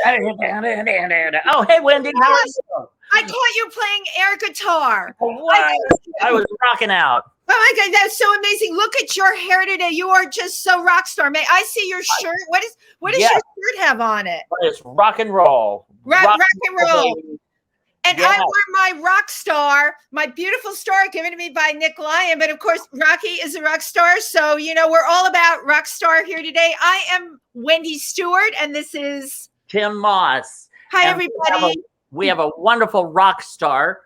Oh, hey, Wendy, how are you? I caught you playing air guitar. What? I was rocking out. Oh my God, that's so amazing. Look at your hair today. You are just so rock star. May I see your shirt? What does your shirt have on it? It's rock and roll. Rock and roll. Baby. And I wore my rock star, my beautiful star given to me by Nick Lyon. But of course, Rocky is a rock star. So, we're all about rock star here today. I am Wendy Stuart, and this is Tim Moss. Hi, everybody. We have a wonderful rock star,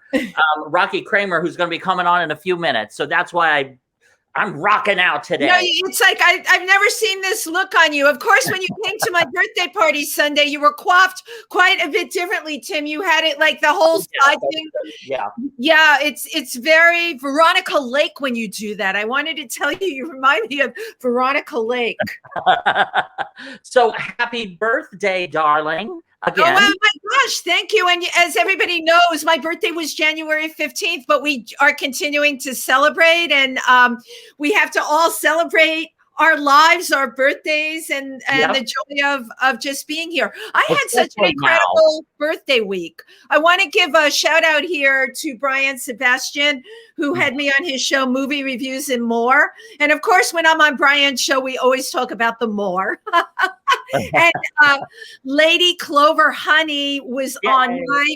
Rocky Kramer, who's going to be coming on in a few minutes. So that's why I'm rocking out today. No, it's like I've never seen this look on you. Of course, when you came to my birthday party Sunday, you were coiffed quite a bit differently, Tim. You had it like the whole side thing. Yeah. Yeah, it's very Veronica Lake when you do that. I wanted to tell you, you remind me of Veronica Lake. So happy birthday, darling. Again. Oh, my gosh. Thank you. And as everybody knows, my birthday was January 15th, but we are continuing to celebrate. And we have to all celebrate our lives, our birthdays, and the joy of just being here. I had such an incredible birthday week. I want to give a shout out here to Brian Sebastian, who had me on his show, Movie Reviews and More. And of course, when I'm on Brian's show, we always talk about the more. And Lady Clover Honey was on my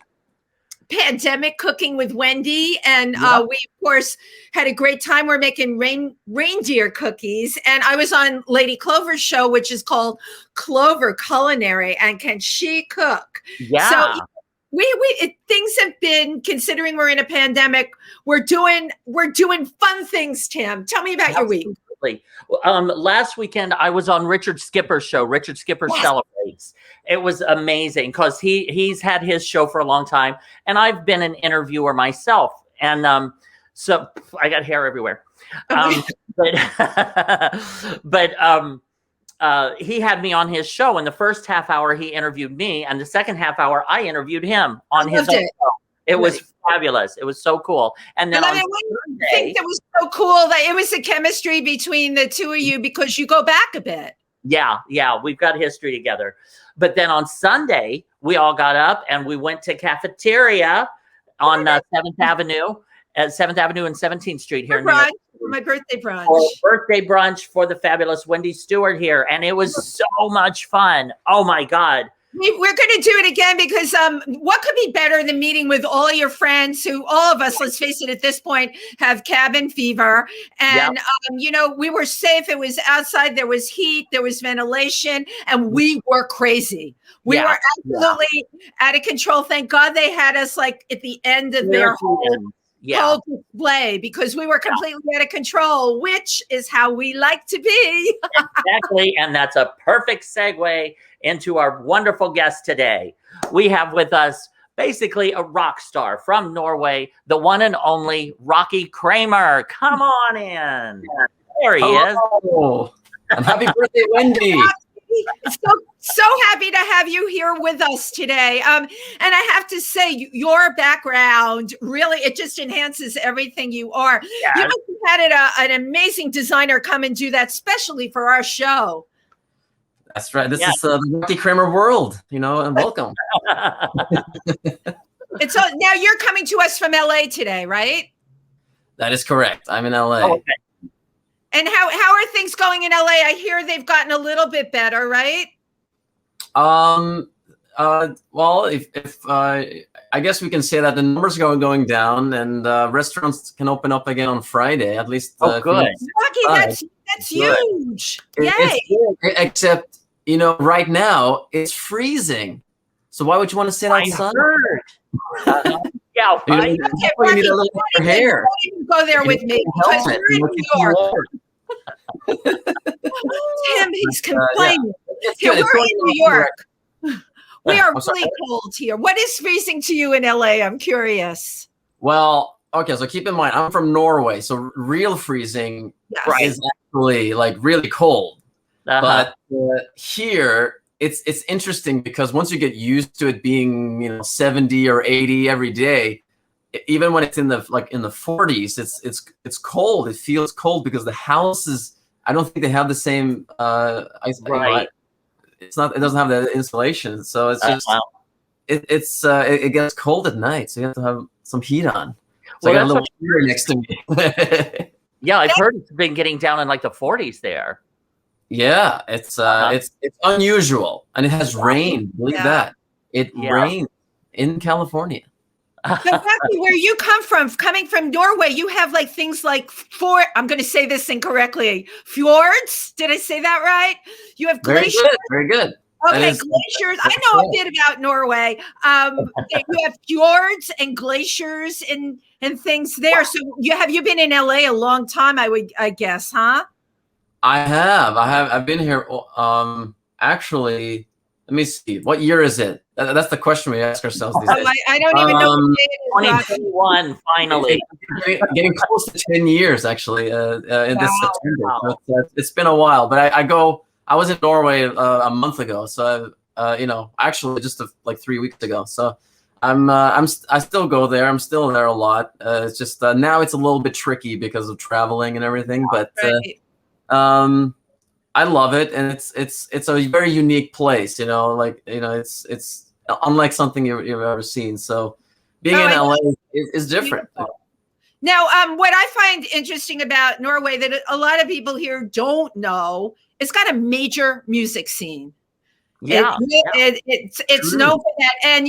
pandemic cooking with Wendy, and we of course had a great time. We're making reindeer cookies, and I was on Lady Clover's show, which is called Clover Culinary, and can she cook? Yeah. So things have been, considering we're in a pandemic, we're doing fun things. Tim, tell me about your week. Last weekend I was on Richard Skipper's show. Richard Skipper Celebrates. It was amazing because he's had his show for a long time, and I've been an interviewer myself, and so I got hair everywhere. But he had me on his show. In the first half hour, he interviewed me, and the second half hour, I interviewed him on his own show. It was fabulous. It was so cool. And then I think that was so cool that it was the chemistry between the two of you, because you go back a bit. Yeah, we've got history together. But then on Sunday, we all got up and we went to cafeteria on 7th Avenue and 17th Street here in New York. My birthday brunch. Birthday brunch for the fabulous Wendy Stuart here. And it was so much fun. Oh, my God. We're going to do it again because what could be better than meeting with all your friends who, all of us, let's face it, at this point, have cabin fever. And, we were safe. It was outside. There was heat. There was ventilation. And we were crazy. We were absolutely out of control. Thank God they had us like at the end of their whole display, because we were completely out of control, which is how we like to be. Exactly. And that's a perfect segue into our wonderful guest today. We have with us basically a rock star from Norway, the one and only Rocky Kramer. Come on in. There he is. And happy birthday, Wendy. So happy to have you here with us today. And I have to say, your background really, it just enhances everything you are. Yes. You must have had an amazing designer come and do that specially for our show. That's right. This is the Rocky Kramer world, and welcome. And so now you're coming to us from LA today, right? That is correct. I'm in LA. Oh, okay. And how are things going in LA? I hear they've gotten a little bit better, right? Well, if I guess we can say that the numbers are going down, and restaurants can open up again on Friday. At least. Good. Rocky, that's huge. Yay! Except, right now it's freezing. So why would you want to sit outside? Yeah, okay, Rocky, need a little hair. Go there with me because we're in New York. Tim, he's complaining. Here, we're in New York. We are really cold here. What is freezing to you in LA? I'm curious. Well, okay, so keep in mind, I'm from Norway, so real freezing is actually like really cold. But here, it's interesting because once you get used to it being 70 or 80 every day, even when it's in the 40s, it's cold. It feels cold because the houses, I don't think they have the same it's not. It doesn't have that insulation, so it's just wow. it gets cold at night, so you have to have some heat on. So Well, I got a little heater next to me. Yeah, I've heard it's been getting down in like the 40s there. Yeah, it's unusual, and it has rain. Believe that it rains in California. So Rocky, where you come from, coming from Norway, you have like things like I'm going to say this incorrectly, fjords. Did I say that right? You have glaciers. Very good. Okay, glaciers. I know a bit about Norway. You have fjords and glaciers and things there. So have you been in LA a long time? I guess, huh? I have. I've been here. Actually, let me see. What year is it? That's the question we ask ourselves these days. I don't even know. 2021, finally. Getting close to 10 years, actually, in this September. So it's been a while, but I was in Norway a month ago. So, actually just like 3 weeks ago. So I still go there. I'm still there a lot. It's just now it's a little bit tricky because of traveling and everything, but I love it, and it's a very unique place. It's unlike something you've ever seen. So being in LA is different. Beautiful. Now, what I find interesting about Norway that a lot of people here don't know, it's got a major music scene. Yeah, it's known for that. And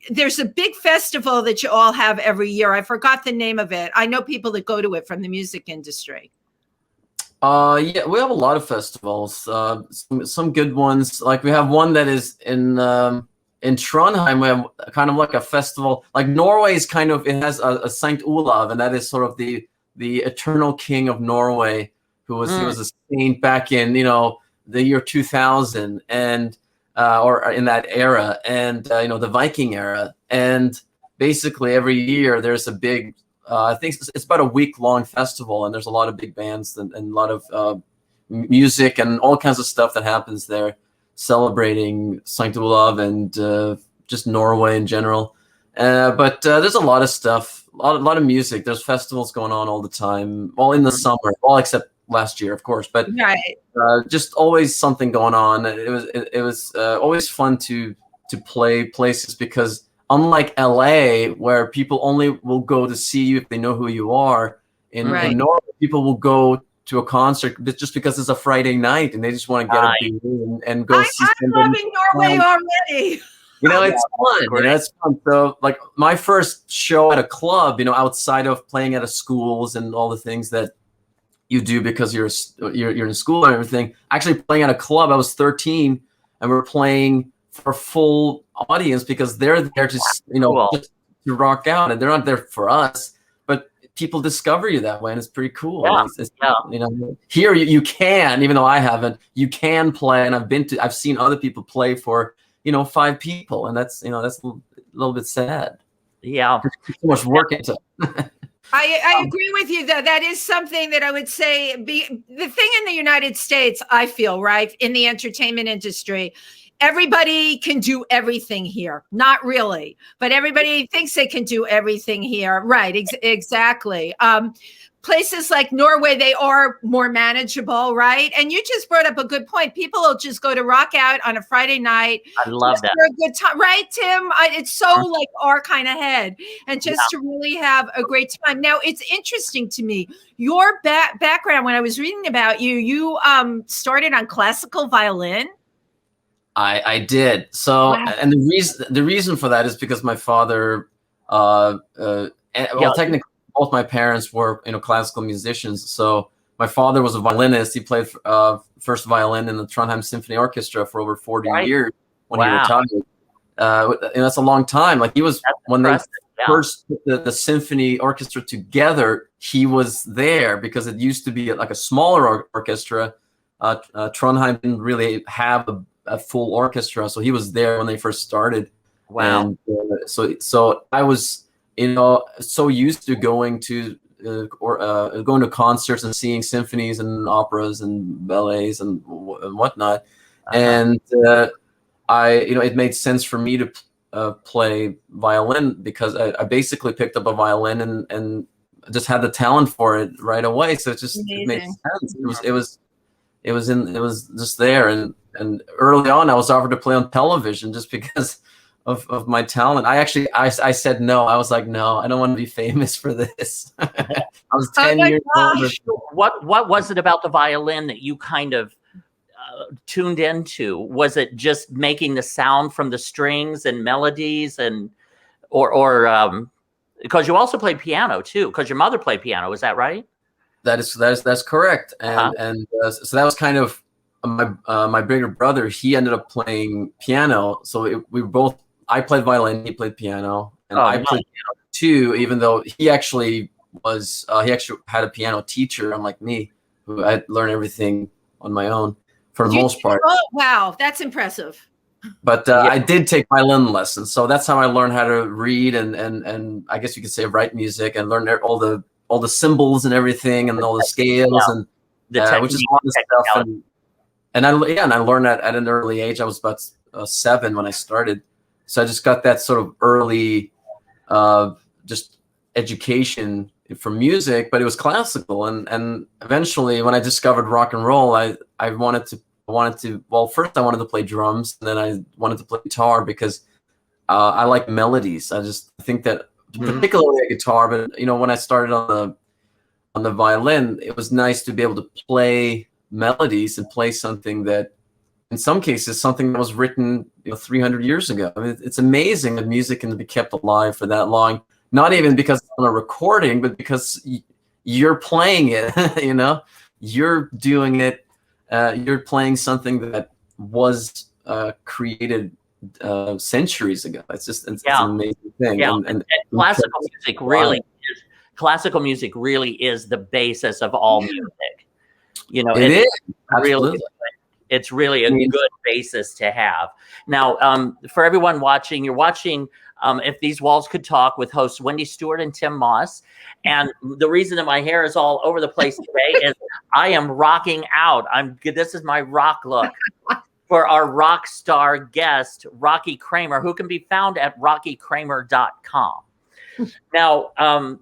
there's a big festival that you all have every year. I forgot the name of it. I know people that go to it from the music industry. Yeah, we have a lot of festivals. Some good ones. Like we have one that is in Trondheim. We have kind of like a festival. Like Norway is kind of, it has a Saint Olav, and that is sort of the eternal king of Norway, he was a saint back in the year 2000 and or in that era, and the Viking era. And basically every year there's a big I think it's about a week-long festival, and there's a lot of big bands and a lot of music and all kinds of stuff that happens there, celebrating St. Olav and just Norway in general. But there's a lot of stuff, a lot of music. There's festivals going on all the time, all in the summer, all except last year, of course. But just always something going on. It was always fun to play places because, unlike LA, where people only will go to see you if they know who you are, in Norway, people will go to a concert just because it's a Friday night and they just want to get a beer and go see something. I'm loving Norway already. It's fun. It's fun. So, like my first show at a club, outside of playing at a schools and all the things that you do because you're in school and everything, actually playing at a club, I was 13, and we're playing for a full audience because they're there to just to rock out, and they're not there for us, but people discover you that way, and it's pretty cool. Here you can, even though I haven't, you can play, and I've seen other people play for 5 people, and that's that's a little bit sad. Yeah, too much work into it. I agree with you that is something that I would say the thing in the United States, I feel, right, in the entertainment industry. Everybody can do everything here. Not really, but everybody thinks they can do everything here. Right, exactly. Places like Norway, they are more manageable, right? And you just brought up a good point. People will just go to rock out on a Friday night. I love that. For a good time, right, Tim? It's so like our kind of head, and just to really have a great time. Now, it's interesting to me, your background. When I was reading about you, you started on classical violin. I did. So, and the reason for that is because my father, technically both my parents were, classical musicians. So my father was a violinist. He played first violin in the Trondheim Symphony Orchestra for over 40 years when he retired. And that's a long time. Like he was, when they first put the symphony orchestra together, he was there because it used to be like a smaller orchestra. Trondheim didn't really have a full orchestra, so he was there when they first started. Wow. And so I was so used to going to concerts and seeing symphonies and operas and ballets and whatnot. And it made sense for me to play violin because I basically picked up a violin and just had the talent for it right away. So it made sense. It was just there, and and early on I was offered to play on television just because of my talent. I said no. I was like, no, I don't want to be famous for this. I was 10 years old. What was it about the violin that you kind of tuned into? Was it just making the sound from the strings and melodies, and or because you also played piano too, because your mother played piano, is that right? That's correct. And so that was kind of my bigger brother. He ended up playing piano, so I played violin, he played piano, and I played piano too. Even though he actually had a piano teacher, unlike me, who I learned everything on my own for the most part. Oh wow, that's impressive. But I did take violin lessons, so that's how I learned how to read and I guess you could say write music, and learn all the symbols and everything, and all the scales and which is a lot of stuff. And I learned that at an early age. I was about 7 when I started, so I just got that sort of early just education from music, but it was classical. And eventually, when I discovered rock and roll, I wanted to. Well, first I wanted to play drums, and then I wanted to play guitar because I like melodies. I think that particularly a guitar, but when I started on the violin, it was nice to be able to play melodies and play something that, in some cases, something that was written 300 years ago. I mean, it's amazing that music can be kept alive for that long. Not even because it's on a recording, but because you're playing it. You're doing it. You're playing something that was created centuries ago. It's an amazing thing. Yeah. And classical music really is the basis of all music. It's really a good basis to have. Now, for everyone watching, you're watching If These Walls Could Talk with hosts Wendy, Stuart, and Tim Moss. And the reason that my hair is all over the place today is I am rocking out. This is my rock look for our rock star guest, Rocky Kramer, who can be found at rockykramer.com. Now, in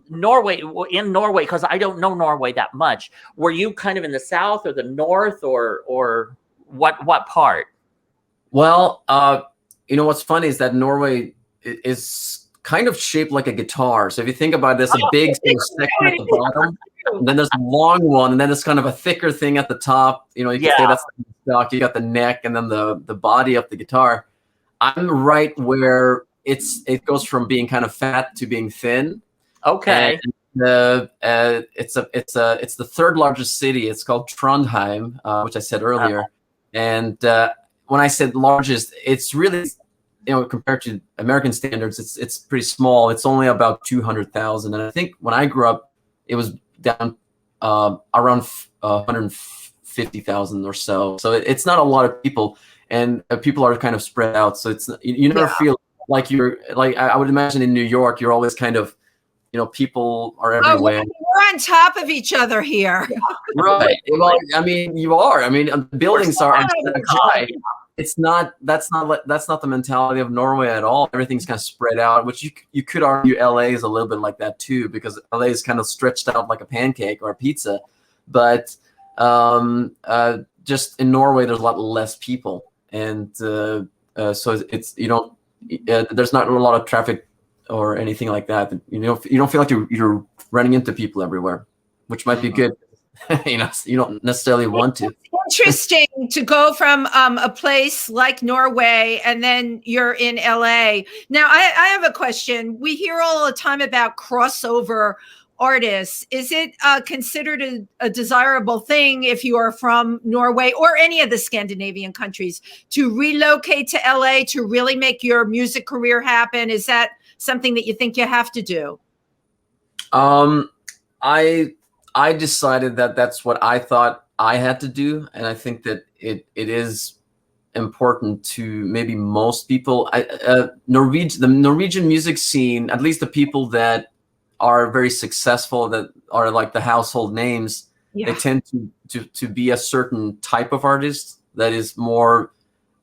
Norway, because I don't know Norway that much, were you kind of in the south or the north, or what part? Well, what's funny is that Norway is kind of shaped like a guitar. So if you think about it, there's a big section at the bottom, and then there's a long one, and then there's kind of a thicker thing at the top. You can say that's the stock. You got the neck, and then the body of the guitar. I'm right where it goes from being kind of fat to being thin. Okay. And it's the third largest city. It's called Trondheim, which I said earlier. And when I said largest, it's really, compared to American standards, it's pretty small. It's only about 200,000. And I think when I grew up, it was down around 150,000 or so. So it's not a lot of people, and people are kind of spread out. So you never feel like I would imagine in New York, you're always kind of, people are everywhere. We're on top of each other here. Right. Well, I mean, you are. I mean, buildings are high. That's not the mentality of Norway at all. Everything's kind of spread out, which you could argue LA is a little bit like that too, because LA is kind of stretched out like a pancake or a pizza. But just in Norway, there's a lot less people, and so it's there's not a lot of traffic or anything like that. You don't feel like you're running into people everywhere, which might be good. You don't necessarily want to. Interesting to go from a place like Norway, and then you're in LA. Now, I have a question. We hear all the time about crossover artists. Is it considered a desirable thing if you are from Norway or any of the Scandinavian countries to relocate to LA to really make your music career happen? Is that something that you think you have to do? I decided that that's what I thought I had to do, and I think that it is important to maybe most people. The Norwegian music scene, at least the people that are very successful, that are like the household names, they tend to be a certain type of artist that is more.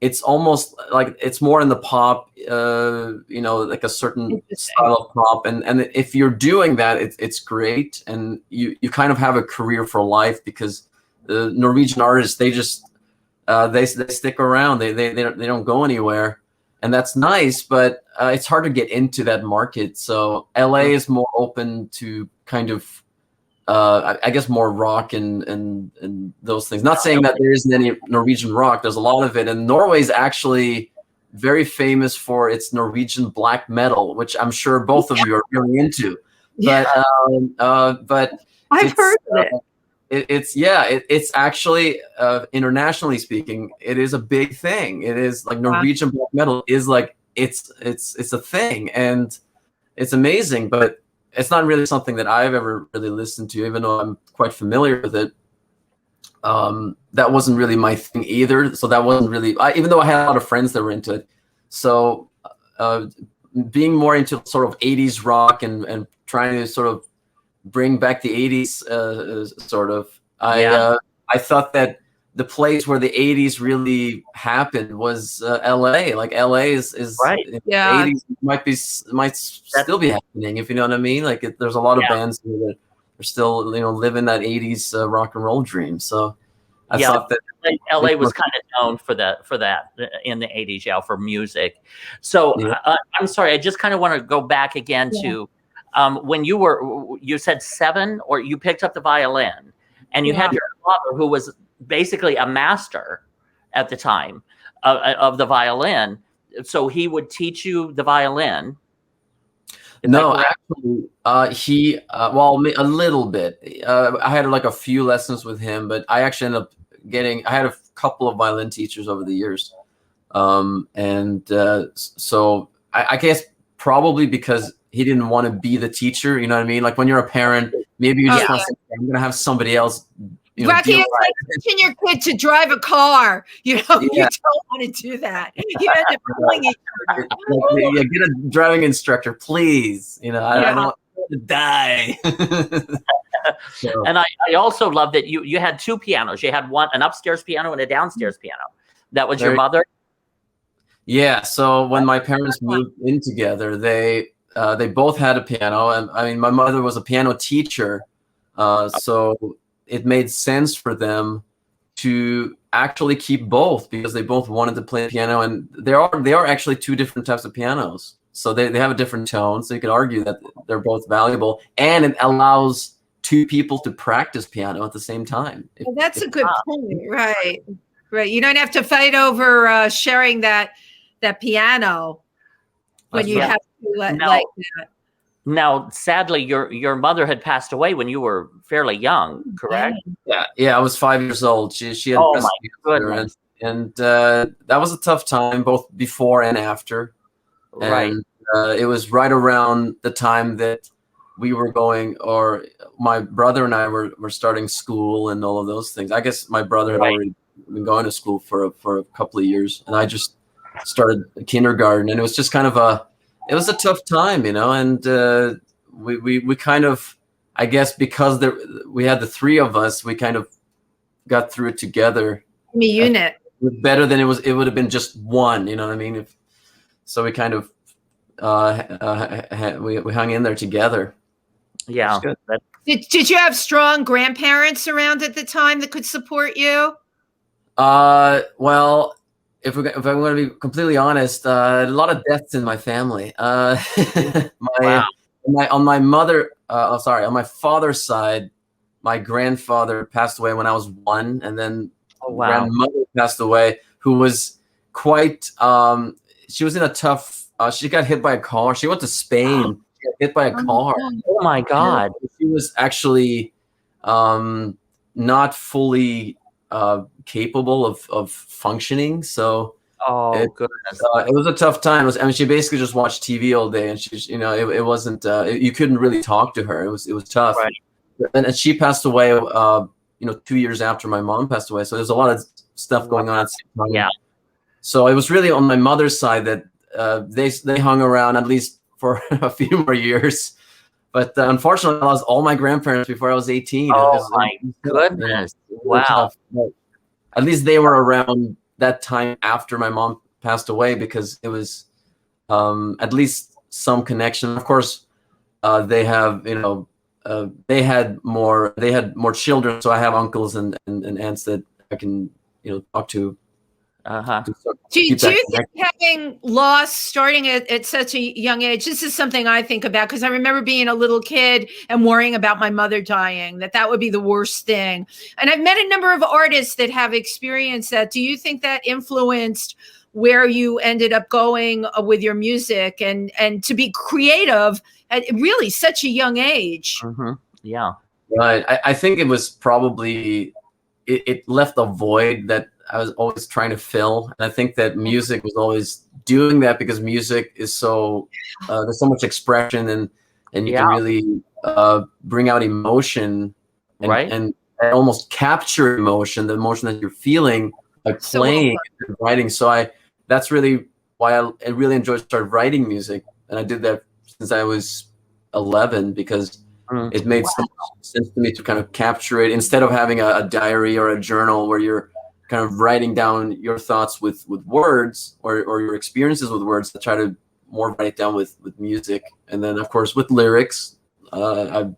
It's almost like it's more in the pop, like a certain style of pop. And if you're doing that, it's great. And you kind of have a career for life, because the Norwegian artists, they just, they stick around. They don't go anywhere, and that's nice. But it's hard to get into that market. So LA is more open to kind of, I guess, more rock and those things. Not saying that there isn't any Norwegian rock. There's a lot of it, and Norway is actually very famous for its Norwegian black metal, which I'm sure both of you are really into. Yeah. But I've heard of it. It's actually, internationally speaking, it is a big thing. It is like Norwegian black metal is like it's a thing, and it's amazing. But it's not really something that I've ever really listened to, even though I'm quite familiar with it. That wasn't really my thing either. So that wasn't really, even though I had a lot of friends that were into it. So being more into sort of 80s rock and trying to sort of bring back the 80s, sort of, I thought that the place where the 80s really happened was LA. Like LA is right. The 80s might still be happening, if you know what I mean. Like there's a lot of bands that are still, living that 80s rock and roll dream. So I thought that LA was kind of known for that in the 80s, for music. So I'm sorry, I just kind of want to go back again to when you said 7, or you picked up the violin, and you had your father, who was basically a master at the time of the violin. So he would teach you the violin. No, actually, he a little bit. I had like a few lessons with him, but I actually ended up I had a couple of violin teachers over the years, so I guess probably because he didn't want to be the teacher. You know what I mean? Like when you're a parent, maybe you just want to say, I'm going to have somebody else. Rocky, it's like teaching your kid to drive a car. You don't want to do that. You end up killing each other. Get a driving instructor, please. I don't want to die. And I also love that you had 2 pianos. You had an upstairs piano and a downstairs piano. That was your mother? Yeah. So when my parents moved in together, they both had a piano. And I mean, my mother was a piano teacher. So it made sense for them to actually keep both, because they both wanted to play piano. And they are actually 2 different types of pianos. So they have a different tone. So you could argue that they're both valuable, and it allows 2 people to practice piano at the same time. Well, that's a good point. Right. You don't have to fight over sharing that piano when you have to like that. Now, sadly, your mother had passed away when you were fairly young, correct? Yeah. I was 5 years old. She had breast cancer, and that was a tough time, both before and after. Right. And it was right around the time that we were going, or my brother and I were starting school and all of those things. I guess my brother had already been going to school for a couple of years, and I just started kindergarten, and it was just kind of it was a tough time, and we kind of, I guess, because we had the 3 of us, we kind of got through it together. The unit. Better than it would have been just one, you know what I mean? So we kind of we hung in there together. Yeah. Did you have strong grandparents around at the time that could support you? Well, if I'm going to be completely honest, a lot of deaths in my family. On my father's side, my grandfather passed away when I was 1, and then grandmother passed away, who was quite. She was in a tough. She got hit by a car. She went to Spain. She got hit by a car. Oh my God! She was actually not fully capable of functioning. So goodness, it was a tough time. She basically just watched TV all day, and she's it wasn't you couldn't really talk to her. It was tough. Right. And she passed away 2 years after my mom passed away. So there's a lot of stuff going on at the same time. Yeah. So it was really on my mother's side that they hung around at least for a few more years. But unfortunately, I lost all my grandparents before I was 18. Oh, my goodness. Wow. At least they were around that time after my mom passed away, because it was at least some connection. Of course, they have, they had more children. So I have uncles and aunts that I can, talk to Do you think having lost starting at such a young age, this is something I think about because I remember being a little kid and worrying about my mother dying, that would be the worst thing. And I've met a number of artists that have experienced that. Do you think that influenced where you ended up going with your music and to be creative at really such a young age? Yeah. Right. I think it was probably, it left a void that I was always trying to fill. And I think that music was always doing that because music is so, there's so much expression and you can really bring out emotion and almost capture emotion, the emotion that you're feeling by playing and writing. So that's really why I really started writing music. And I did that since I was 11 because it made so much sense to me to kind of capture it instead of having a diary or a journal where you're kind of writing down your thoughts with words or your experiences with words. To try to more write it down with music, and then of course with lyrics. And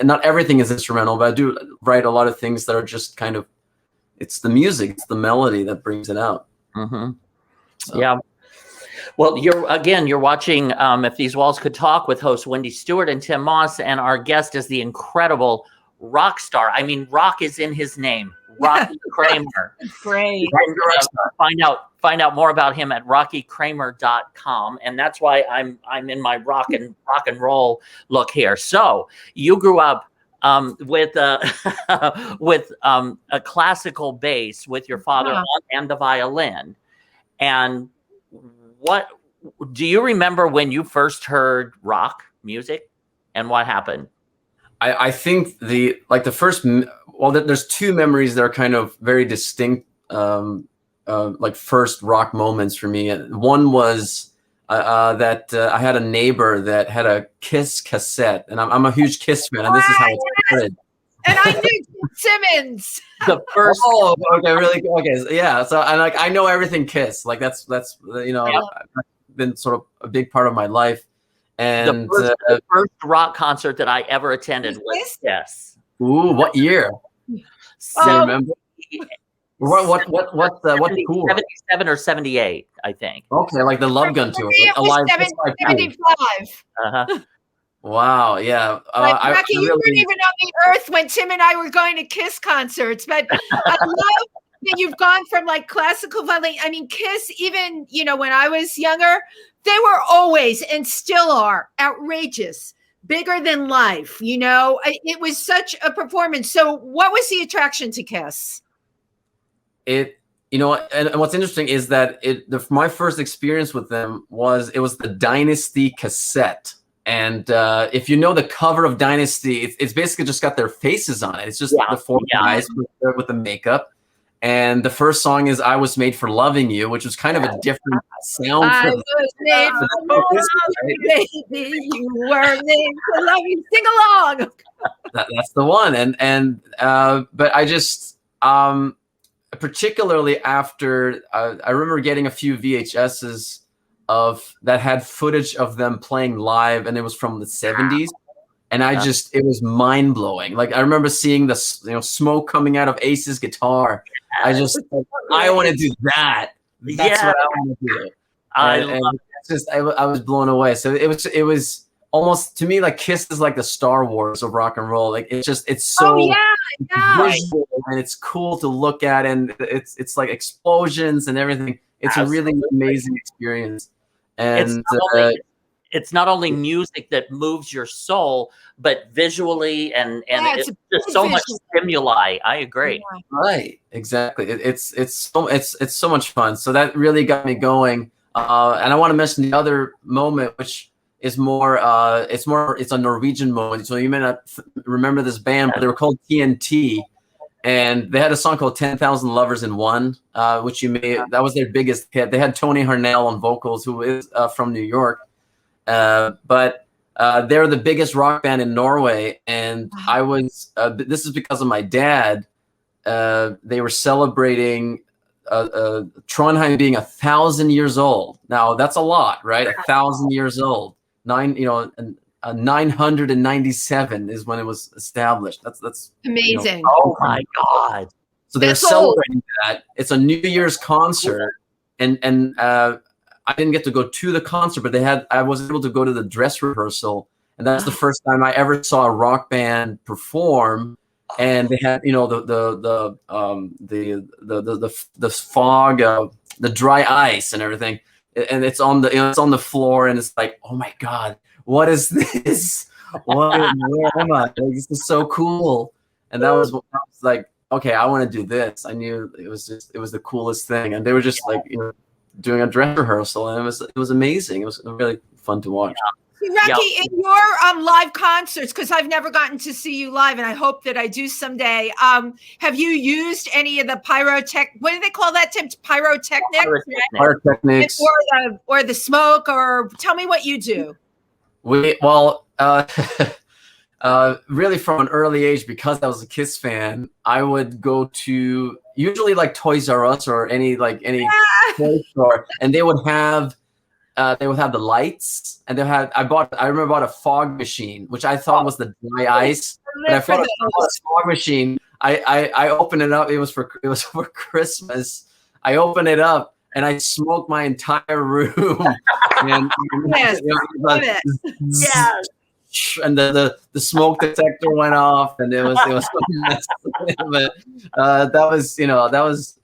not everything is instrumental, but I do write a lot of things that are just kind of, it's the music, it's the melody that brings it out. So. Yeah. Well, you're watching If These Walls Could Talk with hosts Wendy, Stuart, and Tim Moss, and our guest is the incredible rock star. I mean, rock is in his name, Rocky Kramer. Great. Find out more about him at rockykramer.com, and that's why I'm in my rock and roll look here. So you grew up with a classical bass with your father and the violin, and what do you remember when you first heard rock music and what happened? I think the first, there's two memories that are kind of very distinct, like first rock moments for me. One was that I had a neighbor that had a Kiss cassette, and I'm a huge Kiss fan, and this is how it started. And I knew Simmons. The first. Oh, okay, really? Okay, yeah. So I know everything Kiss. Like that's been sort of a big part of my life. And the first rock concert that I ever attended was Kiss. Ooh, what year? Remember? What tour? 77 or 78, I think. Okay, like the Love Gun tour. Alive 75. Wow, yeah. Rocky, you weren't even on the earth when Tim and I were going to Kiss concerts, but I love that you've gone from like classical violin. I mean, Kiss, even, when I was younger, they were always and still are outrageous, bigger than life. It was such a performance. So what was the attraction to Kiss? And what's interesting is that my first experience with them was the Dynasty cassette. And if you know the cover of Dynasty, it's basically just got their faces on it. It's just the four guys with the makeup. And the first song is "I Was Made for Loving You," which was kind of a different sound. I was made for loving you, baby. You were made for loving. Sing along. That's the one. But I just particularly after I remember getting a few VHSs that had footage of them playing live, and it was from the 70s. And it was mind blowing. Like I remember seeing the smoke coming out of Ace's guitar. I want to do that. That's what I want to do. I was blown away. So it was almost, to me, like Kiss is like the Star Wars of rock and roll. Like it's so visual and it's cool to look at, and it's like explosions and everything. It's a really amazing experience. And it's not only music that moves your soul, but visually and it's just so much stimuli. I agree. Yeah. Right, exactly. It's so much fun. So that really got me going. And I want to mention the other moment, which is it's a Norwegian moment. So you may not remember this band, but they were called TNT. And they had a song called 10,000 Lovers in One, which that was their biggest hit. They had Tony Harnell on vocals, who is from New York. But they're the biggest rock band in Norway. And I was, this is because of my dad. They were celebrating Trondheim being 1,000 years old. Now that's a lot, right? 1,000 years old. 997 is when it was established. That's amazing. Oh my God. So they're celebrating that. It's a New Year's concert, and I didn't get to go to the concert, but I was able to go to the dress rehearsal, and that's the first time I ever saw a rock band perform. And they had, you know, the fog, the dry ice, and everything, and it's on the floor, and it's like, oh my God, what is this? Where am I? Like, this is so cool. And that was like, okay, I want to do this. I knew it was the coolest thing, and they were just like, you know, doing a dress rehearsal, and it was amazing. It was really fun to watch. Rocky, in your live concerts, because I've never gotten to see you live, and I hope that I do someday. Have you used any of the pyrotech? What do they call that, Tim? Pyrotechnics? Pyrotechnics, or the smoke, or tell me what you do. Really from an early age, because I was a Kiss fan, I would go to usually like Toys R Us or any toy store, and they would have the lights, and I remember bought a fog machine, which I thought was the dry ice. But I thought a fog machine. I opened it up. It was for Christmas. I opened it up and I smoked my entire room. And yes, yes. And the smoke detector went off, and it was but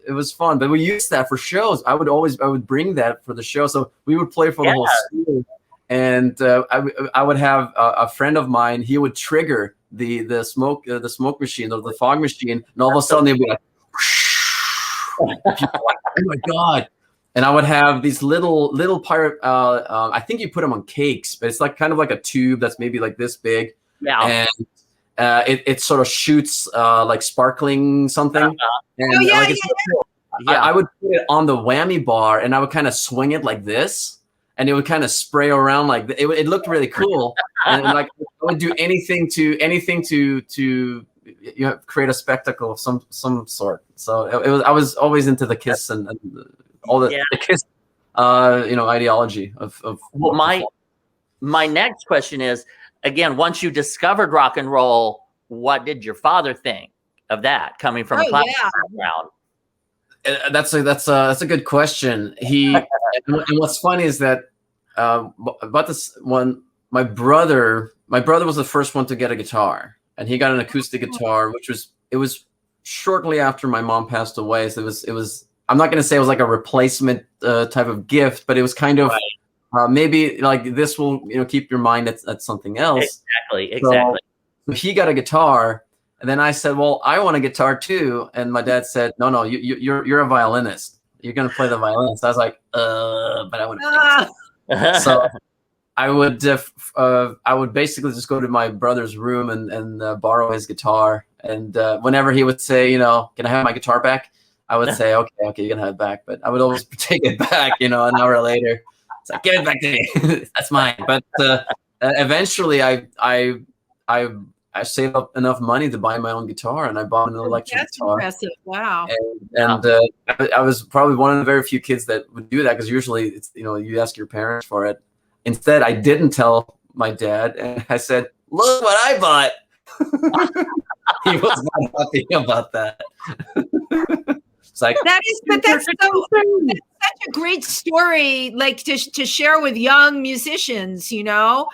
it was fun. But we used that for shows. I would bring that for the show, so we would play for the whole school. And I would have a friend of mine. He would trigger the smoke machine, or the fog machine, and all of a sudden they'd be like, oh my God. And I would have these little pirate. I think you put them on cakes, but it's like kind of like a tube that's maybe like this big. Yeah. And it sort of shoots like sparkling something. And I would put it on the whammy bar, and I would kind of swing it like this, and it would kind of spray around like it looked really cool. And like I would do anything to create a spectacle of some sort. So I was always into the Kiss and all the Kiss, ideology of. Well, my next question is, again, once you discovered rock and roll, what did your father think of that, coming from a classical background? That's a good question. And what's funny is that about this one, my brother was the first one to get a guitar, and he got an acoustic guitar, it was shortly after my mom passed away. So it was. I'm not going to say it was like a replacement type of gift, but it was kind of maybe like this will keep your mind at something else. Exactly. So he got a guitar, and then I said, "Well, I want a guitar too." And my dad said, "No, you're a violinist. You're going to play the violin." So I was like, but I want to." So I would basically just go to my brother's room and borrow his guitar, and whenever he would say, "Can I have my guitar back?" I would say, okay, you can have it back. But I would always take it back, an hour later. It's like, give it back to me. That's mine. But eventually I saved up enough money to buy my own guitar, and I bought an electric guitar. That's impressive. Wow. And I was probably one of the very few kids that would do that, because usually it's, you ask your parents for it. Instead, I didn't tell my dad, and I said, look what I bought. He was not happy about that. It's like, that's such a great story, like to share with young musicians. You went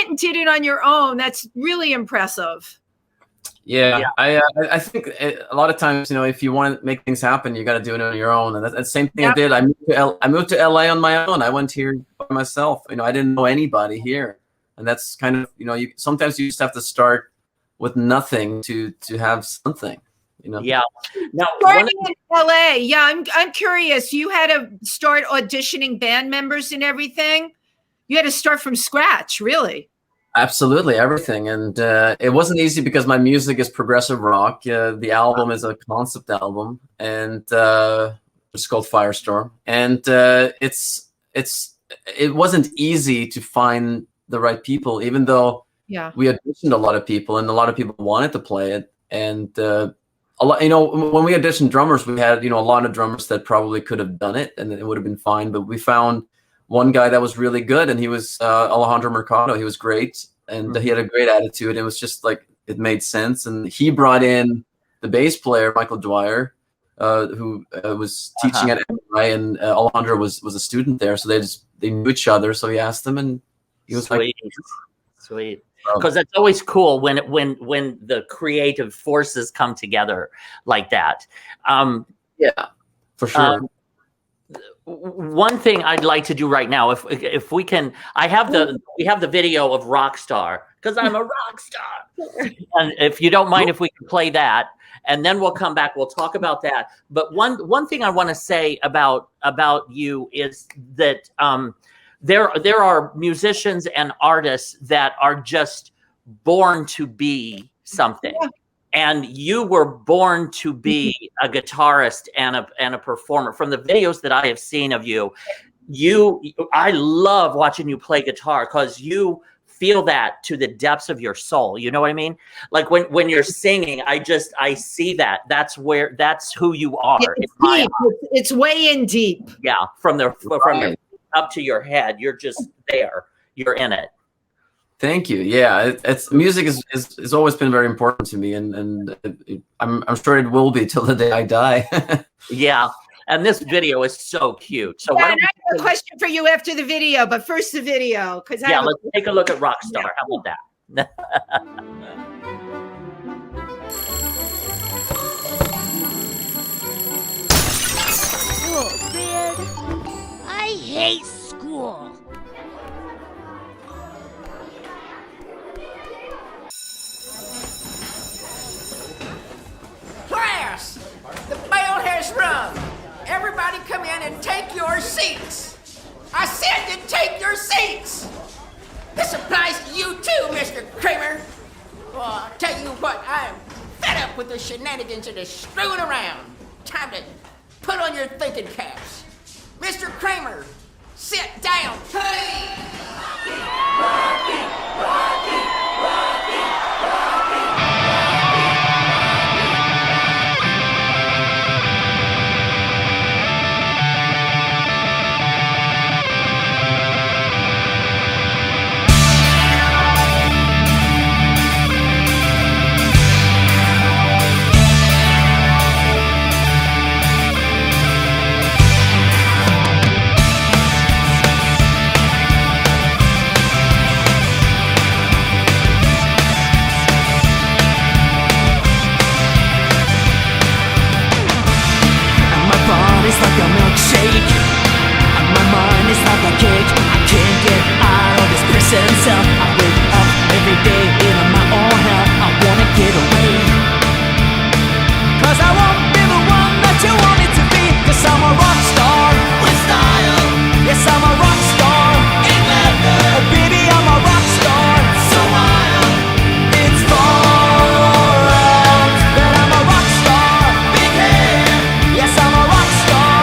and did it on your own. That's really impressive. Yeah. I think a lot of times, if you want to make things happen, you got to do it on your own. And that's the same thing I did. I moved to LA on my own. I went here by myself. I didn't know anybody here, and that's kind of sometimes you just have to start with nothing to have something. Yeah. Now, starting in LA, I'm curious. You had to start auditioning band members and everything. You had to start from scratch, really. Absolutely, everything, and it wasn't easy because my music is progressive rock. The album is a concept album, and it's called Firestorm. And it wasn't easy to find the right people, even though we auditioned a lot of people, and a lot of people wanted to play it, and. A lot, when we auditioned drummers, we had, a lot of drummers that probably could have done it, and it would have been fine. But we found one guy that was really good, and he was Alejandro Mercado. He was great, and he had a great attitude. It was just like, it made sense. And he brought in the bass player, Michael Dwyer, who was teaching at NY, and Alejandro was a student there. So they knew each other. So he asked them, and he was sweet. Because that's always cool when the creative forces come together like that. Yeah, for sure. One thing I'd like to do right now, if we can, we have the video of Rockstar, because I'm a rock star. And if you don't mind, if we can play that, and then we'll come back, we'll talk about that. But one thing I want to say about you is that there are musicians and artists that are just born to be something. Yeah. And you were born to be a guitarist and a performer. From the videos that I have seen of you, I love watching you play guitar because you feel that to the depths of your soul. You know what I mean? Like when you're singing, I see that. That's who you are. It's deep. It's way in deep. Yeah, from your up to your head, you're just there. You're in it. Thank you. Yeah, it's music has always been very important to me, and I'm sure it will be till the day I die. Yeah, and this video is so cute. So I have a question for you after the video, but first the video, because let's take a look at Rockstar. Yeah. How about that? School, man. I hate school. Class, the bell has rung. Everybody come in and take your seats. I said to take your seats. This applies to you too, Mr. Kramer. Well, I'll tell you what, I am fed up with the shenanigans and the screwing around. Time to put on your thinking caps. Mr. Kramer, sit down, please. Rocky, Rocky, Rocky, Rocky. Like a milkshake, and my mind is like a cake. I can't get out of this prison cell. I wake up every day in my own hell. I wanna get away, 'cause I won't be the one that you wanted to be. 'Cause I'm a rock star with style. Yes, I'm a rock star in leather. Oh, baby, I'm a rock star, so wild. It's far out that I'm a rock star. Big hair. Yes, I'm a rock star.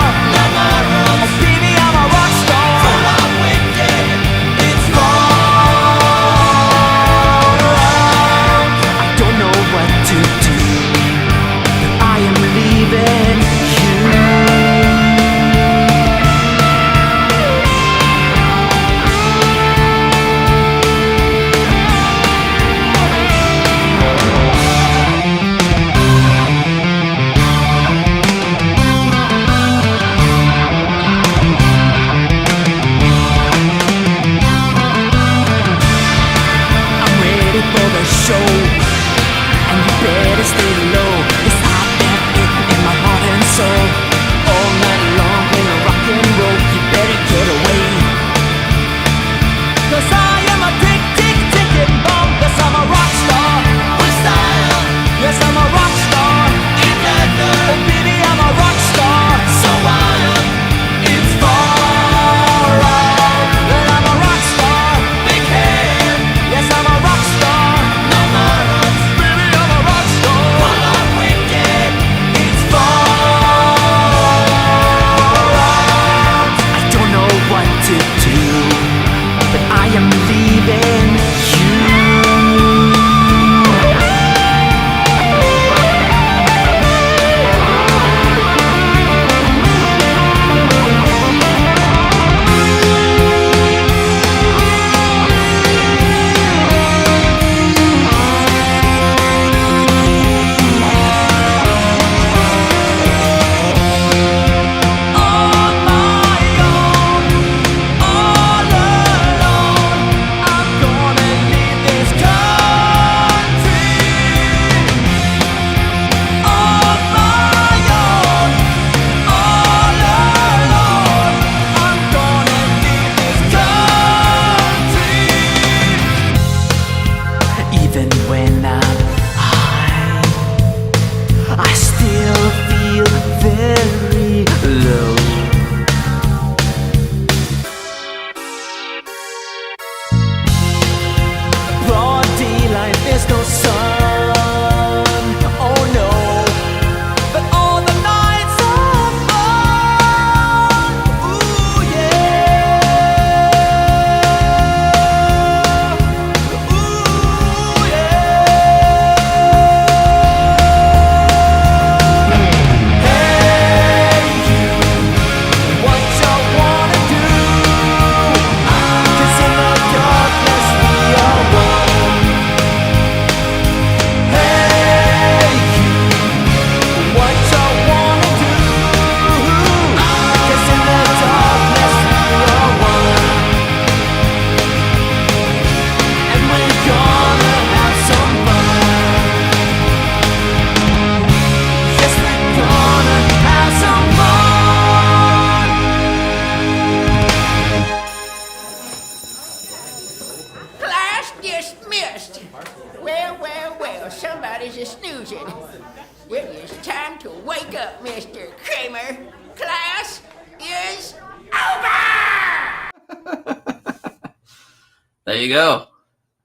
dismissed. Well, somebody's a snoozing. It is time to wake up, Mr. Kramer. Class is over! There you go.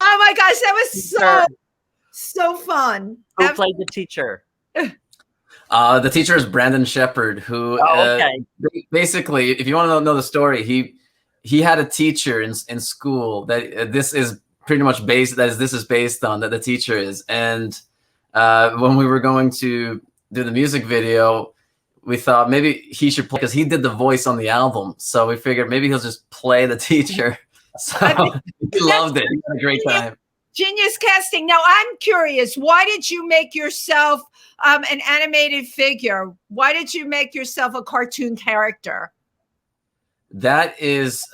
Oh my gosh, that was so fun. Who played the teacher? The teacher is Brandon Shepard, who basically, if you want to know the story, he had a teacher in school that this is pretty much based on, that the teacher is. And when we were going to do the music video, we thought maybe he should play, because he did the voice on the album. So we figured maybe he'll just play the teacher. So he loved it. He had a great time. Genius casting. Now I'm curious, why did you make yourself an animated figure? Why did you make yourself a cartoon character? That is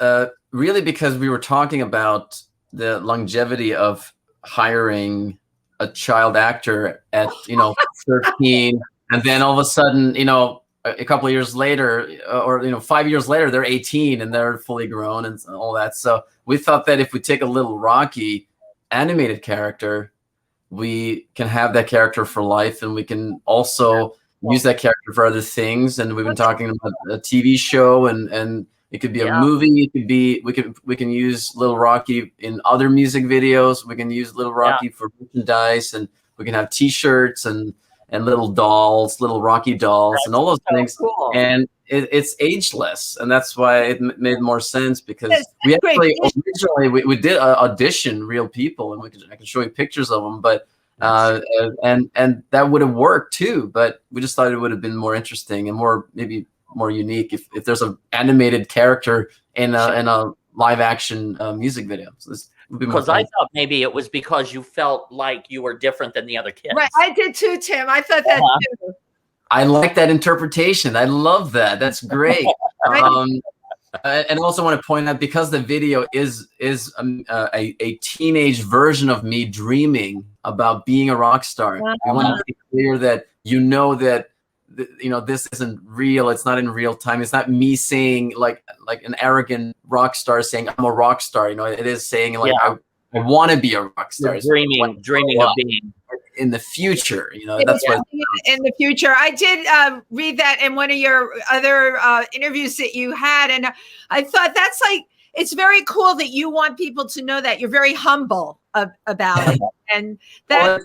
really because we were talking about the longevity of hiring a child actor at 13, and then all of a sudden, a couple of years later, or 5 years later, they're 18 and they're fully grown and all that. So we thought that if we take a little Rocky animated character, we can have that character for life, and we can also use that character for other things. And we've been talking about a TV show, and it could be a movie. It could be we can use Little Rocky in other music videos. We can use Little Rocky for merchandise, and we can have T-shirts and little dolls, little Rocky dolls, and all those things. Cool. And it's ageless, and that's why it made more sense, because we actually originally we did audition real people, and I can show you pictures of them, but and that would have worked too. But we just thought it would have been more interesting and maybe more unique if there's an animated character in a live action music video. So because I thought maybe it was because you felt like you were different than the other kids. Right, I did too, Tim. I thought that too. I like that interpretation. I love that. That's great. And also want to point out, because the video is a teenage version of me dreaming about being a rock star. I want to be clear that that this isn't real. It's not in real time. It's not me saying like an arrogant rock star saying I'm a rock star. It is saying like I want to be a rock star. Dreaming of being in the future. That's what in the future. I did read that in one of your other interviews that you had, and I thought that's it's very cool that you want people to know that you're very humble about it, and that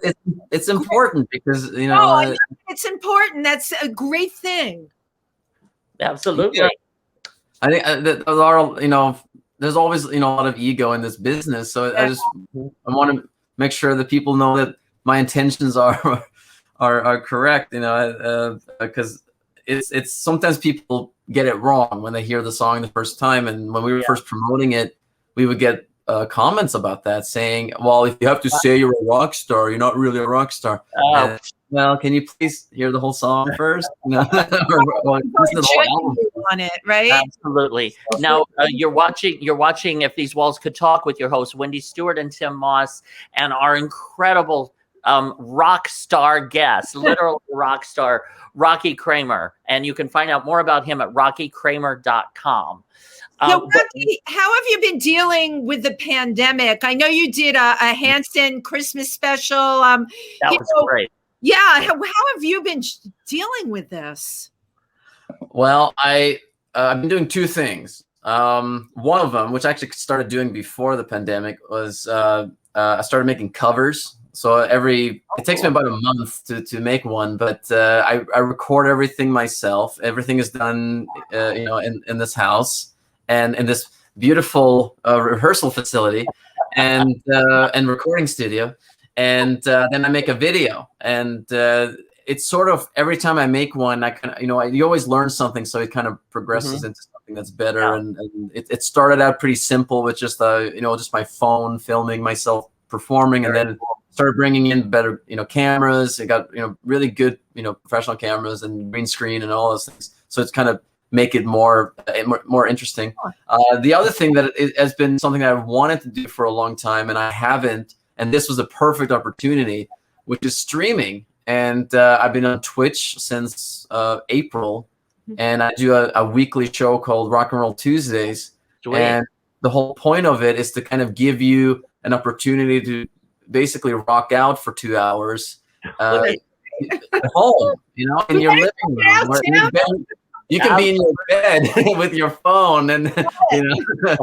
it's important, because it's important. That's a great thing. Absolutely. I think there's always a lot of ego in this business, so I want to make sure that people know that my intentions are correct, because it's sometimes people get it wrong when they hear the song the first time. And when we were first promoting it, we would get comments about that, saying, well, if you have to say you're a rock star, you're not really a rock star. Well, can you please hear the whole song first? On it, right? Absolutely. Now you're watching If These Walls Could Talk with your hosts Wendy, Stuart, and Tim Moss, and our incredible rock star guest, literal rock star, Rocky Kramer. And you can find out more about him at rockykramer.com. Now, Rocky, how have you been dealing with the pandemic? I know you did a Hanson Christmas special. That was great. Yeah. How have you been dealing with this? Well, I've been doing two things. One of them, which I actually started doing before the pandemic, was I started making covers. So it takes me about a month to make one, but I record everything myself. Everything is done, in this house and in this beautiful rehearsal facility and recording studio. And then I make a video, and it's sort of every time I make one, I kind of, you always learn something, so it kind of progresses into something that's better. Yeah. And it started out pretty simple with just just my phone filming myself performing, and then started bringing in better cameras. It got really good professional cameras and green screen and all those things. So it's kind of make it more interesting. The other thing that it has been something that I've wanted to do for a long time, and I haven't. And this was a perfect opportunity, which is streaming. And I've been on Twitch since April, and I do a weekly show called Rock and Roll Tuesdays. Sweet. And the whole point of it is to kind of give you an opportunity to basically rock out for 2 hours at home, you know, in your living room. Or in your bed. You can be in your bed with your phone and you know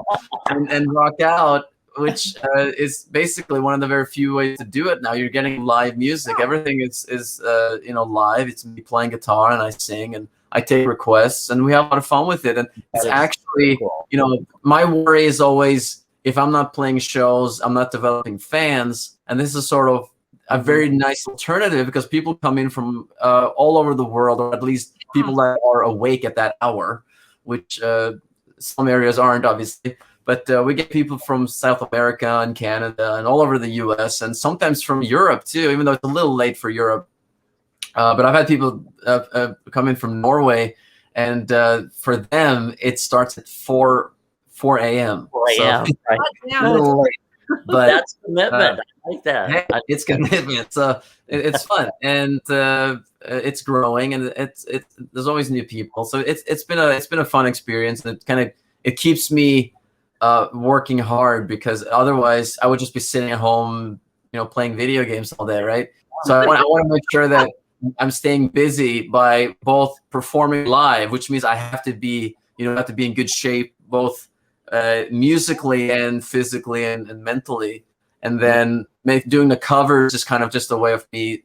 and rock out, which is basically one of the very few ways to do it now. You're getting live music. Everything is you know, live. It's me playing guitar and I sing and I take requests and we have a lot of fun with it. And it's actually, you know, my worry is always if I'm not playing shows, I'm not developing fans. And this is sort of a very nice alternative because people come in from all over the world, or at least people that are awake at that hour, which some areas aren't, obviously. But we get people from South America and Canada and all over the US and sometimes from Europe too, even though it's a little late for Europe. But I've had people come in from Norway, and for them, it starts at 4 a.m. 4 a.m. So, right. a little late. But That's commitment. I like that. Yeah, it's commitment. So it's fun, and it's growing, and it's there's always new people. So it's been a fun experience, and it keeps me working hard, because otherwise I would just be sitting at home, you know, playing video games all day, right? So I want to make sure that I'm staying busy by both performing live, which means I have to be in good shape, both musically and physically and mentally. And then doing the covers is kind of just a way of me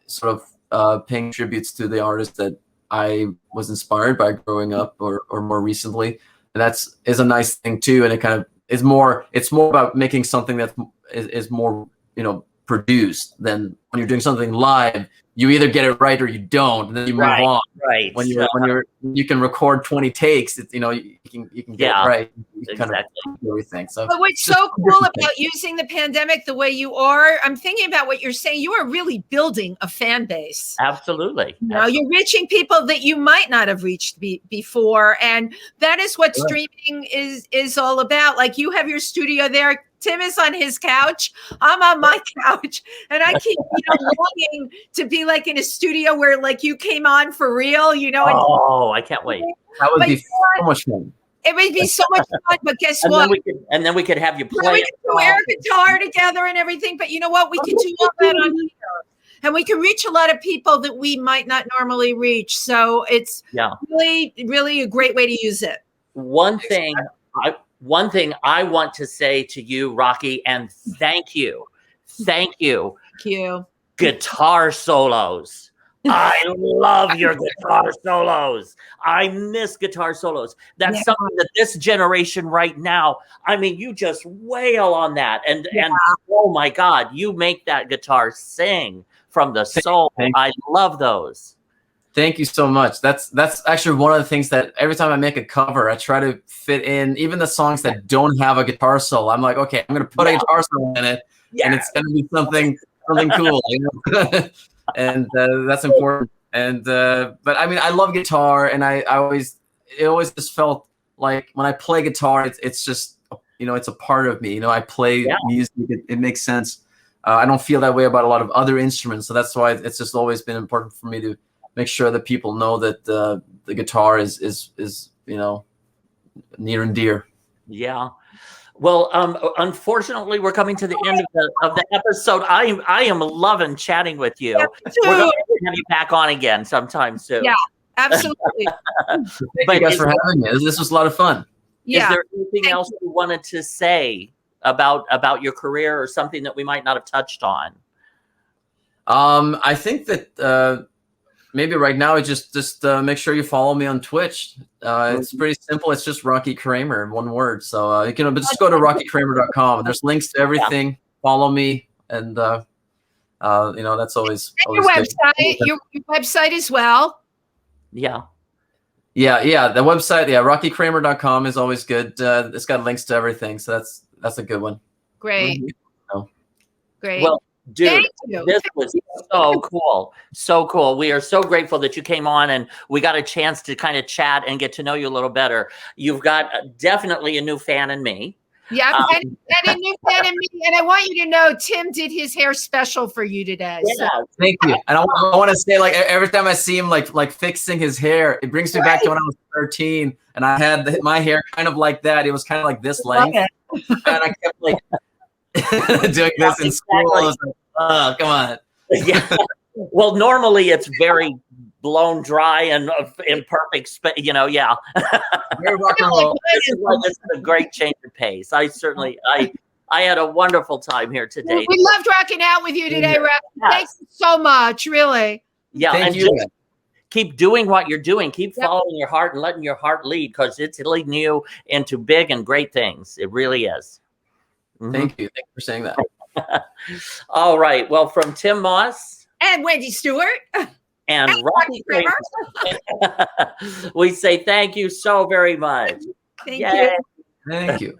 sort of paying tributes to the artists that I was inspired by growing up or more recently. And is a nice thing too. And it kind of is more, it's more about making something that is more, you know, produced than when you're doing something live. You either get it right or you don't, and then you move on. Right. When you can record 20 takes, you know, you can get it right. You kind of do everything. So, but what's so cool about using the pandemic the way you are, I'm thinking about what you're saying. You are really building a fan base. Absolutely. You know, you're reaching people that you might not have reached before, and that is what streaming is all about. Like, you have your studio there. Tim is on his couch. I'm on my couch, and I keep, you know, longing to be like in a studio where like you came on for real, you know. Oh, I can't wait. That would be so much fun. It would be so much fun, but guess and what? Then we could have you play. We could do air guitar together and everything, but you know what? We can do all that on here. And we can reach a lot of people that we might not normally reach. So it's really, really a great way to use it. One thing I want to say to you, Rocky, and thank you. Thank you. Guitar solos. I love your guitar solos. I miss guitar solos. That's something that this generation right now, I mean, you just wail on that. And oh my God, you make that guitar sing from the soul. I love those. Thank you so much. That's actually one of the things that every time I make a cover, I try to fit in even the songs that don't have a guitar solo. I'm like, okay, I'm going to put a guitar solo in it, and it's going to be something cool, you know? And that's important. And but I mean, I love guitar, and it always just felt like when I play guitar, it's just, you know, it's a part of me. You know, I play music; it makes sense. I don't feel that way about a lot of other instruments, so that's why it's just always been important for me to make sure that people know that the guitar is you know, near and dear. Yeah. Well, unfortunately, we're coming to the end of the episode. I am loving chatting with you. We're going to have you back on again sometime soon. Yeah, absolutely. Thank you guys for having me. This was a lot of fun. Yeah. Is there anything else you wanted to say about your career, or something that we might not have touched on? I think that maybe right now, just make sure you follow me on Twitch. It's pretty simple. It's just Rocky Kramer, one word. So you can just go to rockykramer.com. There's links to everything. Follow me, and you know, that's always your website. Your website as well. Yeah. The website, rockykramer.com is always good. It's got links to everything, so that's a good one. Great. Great. Well, dude, this was so cool. So cool. We are so grateful that you came on and we got a chance to kind of chat and get to know you a little better. You've got definitely a new fan in me. Yeah, and a new fan in me. And I want you to know, Tim did his hair special for you today. Yeah, so. Thank you. And I want to say, like, every time I see him like fixing his hair, it brings me back to when I was 13 and I had my hair kind of like that. It was kind of like this length. And I kept like Doing this in school. I was like, oh, come on. Yeah. Well, normally it's very blown dry and imperfect space, yeah. Very rock and roll. This is a great change of pace. I had a wonderful time here today. We loved rocking out with you today, Rocky. Yes. Thanks so much, really. Yeah, Thank and you. just keep doing what you're doing. Keep following your heart and letting your heart lead, because it's leading you into big and great things. It really is. Mm-hmm. Thank you. Thank you for saying that. All right. Well, from Tim Moss and Wendy Stuart and Rocky Kramer, we say thank you so very much. Thank you. Thank you.